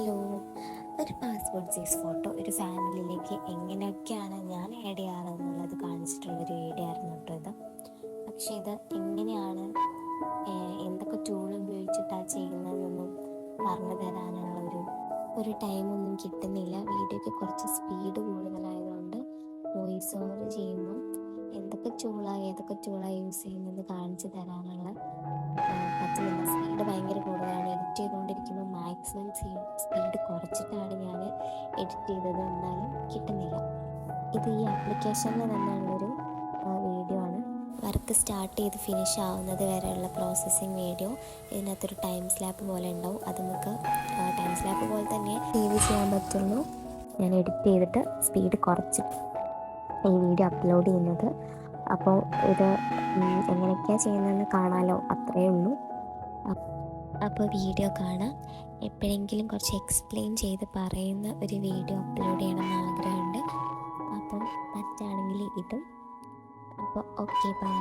Hello, ഒരു passport size photo ഒരു ഫാമിലിയിലേക്ക് എങ്ങനെയൊക്കെയാണ് ഞാൻ ആഡ് ചെയ്യാറെന്നുള്ളത് കാണിച്ചിട്ടുള്ളൊരു വീഡിയോ ആയിരുന്നു കേട്ടോ ഇത്. പക്ഷേ ഇത് എങ്ങനെയാണ് എന്തൊക്കെ ടൂൾ ഉപയോഗിച്ചിട്ടാണ് ചെയ്യുന്നതെന്നൊന്നും പറഞ്ഞു തരാനുള്ള ഒരു ടൈമൊന്നും കിട്ടുന്നില്ല. വീഡിയോയ്ക്ക് കുറച്ച് സ്പീഡ് കൂടുതലായതുകൊണ്ട് വോയിസ് ഓവർ ചെയ്യുമ്പോൾ ഏതൊക്കെ ടൂളാണ് യൂസ് ചെയ്യുന്നത് കാണിച്ചു തരാനുള്ള പറ്റുന്നില്ല. സ്പീഡ് ഭയങ്കര കൂടുതലാണ്. എഡിറ്റ് ചെയ്തുകൊണ്ടിരിക്കുമ്പോൾ മാക്സിമം സ്പീഡ് കുറച്ചിട്ടാണ് ഞാൻ എഡിറ്റ് ചെയ്തത്, എന്നാലും കിട്ടുന്നില്ല. ഇത് ഈ ആപ്ലിക്കേഷനിൽ തന്നെയുള്ളൊരു വീഡിയോ ആണ്. വർക്ക് സ്റ്റാർട്ട് ചെയ്ത് ഫിനിഷ് ആവുന്നത് വരെയുള്ള പ്രോസസ്സിങ് വീഡിയോ. ഇതിനകത്തൊരു ടൈം സ്ലാപ്പ് പോലെ ഉണ്ടാവും. അത് നമുക്ക് ടൈം സ്ലാപ്പ് പോലെ തന്നെ സേവ് ചെയ്യാൻ പറ്റുള്ളൂ. ഞാൻ എഡിറ്റ് ചെയ്തിട്ട് സ്പീഡ് കുറച്ചിട്ട് ഈ വീഡിയോ അപ്ലോഡ് ചെയ്യുന്നത്. അപ്പോൾ ഇത് എങ്ങനെയൊക്കെയാണ് ചെയ്യുന്നതെന്ന് കാണാമല്ലോ, അത്രയേ ഉള്ളൂ. അപ്പോൾ വീഡിയോ കാണാം. എപ്പോഴെങ്കിലും കുറച്ച് എക്സ്പ്ലെയിൻ ചെയ്ത് പറയുന്ന ഒരു വീഡിയോ അപ്ലോഡ് ചെയ്യണമെന്ന് ആഗ്രഹമുണ്ട്. അപ്പം പറ്റുകയാണെങ്കിൽ ഇതും. അപ്പോൾ ഓക്കെ, ബൈ.